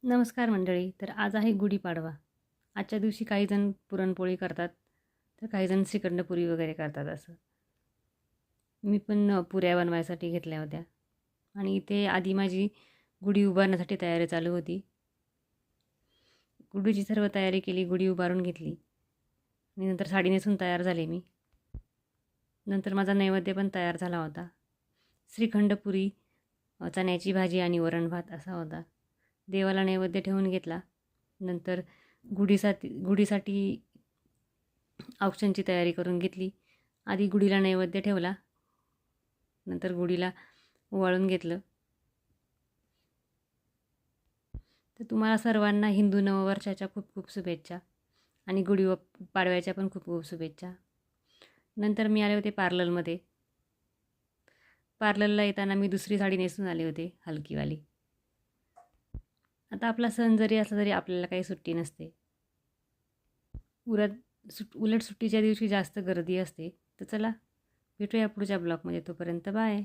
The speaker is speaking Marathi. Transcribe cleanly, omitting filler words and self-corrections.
नमस्कार मंडळी. तर आज आहे गुढीपाडवा. आजच्या दिवशी काहीजण पुरणपोळी करतात, तर काहीजण श्रीखंड पुरी वगैरे करतात असं. मी पण पुऱ्या बनवायसाठी घेतल्या होत्या आणि इथे आधी माझी गुढी उभारण्यासाठी तयारी चालू होती. गुढीची सर्व तयारी केली, गुढी उभारून घेतली आणि नंतर साडी नेसून तयार झाले मी. नंतर माझा नैवेद्य पण तयार झाला होता. श्रीखंड पुरी, चण्याची भाजी आणि वरण भात असा होता. देवाला नैवेद्य ठेवून घेतला. नंतर गुढीसाठी औक्षणची तयारी करून घेतली. आधी गुढीला नैवेद्य ठेवला, नंतर गुढीला ओवाळून घेतलं. तर तुम्हाला सर्वांना हिंदू नववर्षाच्या खूप खूप शुभेच्छा आणि पाडव्याच्या पण खूप खूप शुभेच्छा. नंतर मी आले होते पार्लरमध्ये. पार्लरला येताना मी दुसरी साडी नेसून आले होते, हलकीवाली. आता आपला सण जरी असला तरी आपल्याला काही सुट्टी नसते. उलट सुट्टीच्या दिवशी जास्त गर्दी असते. तर चला भेटूया पुढच्या ब्लॉगमध्ये. तोपर्यंत बाय.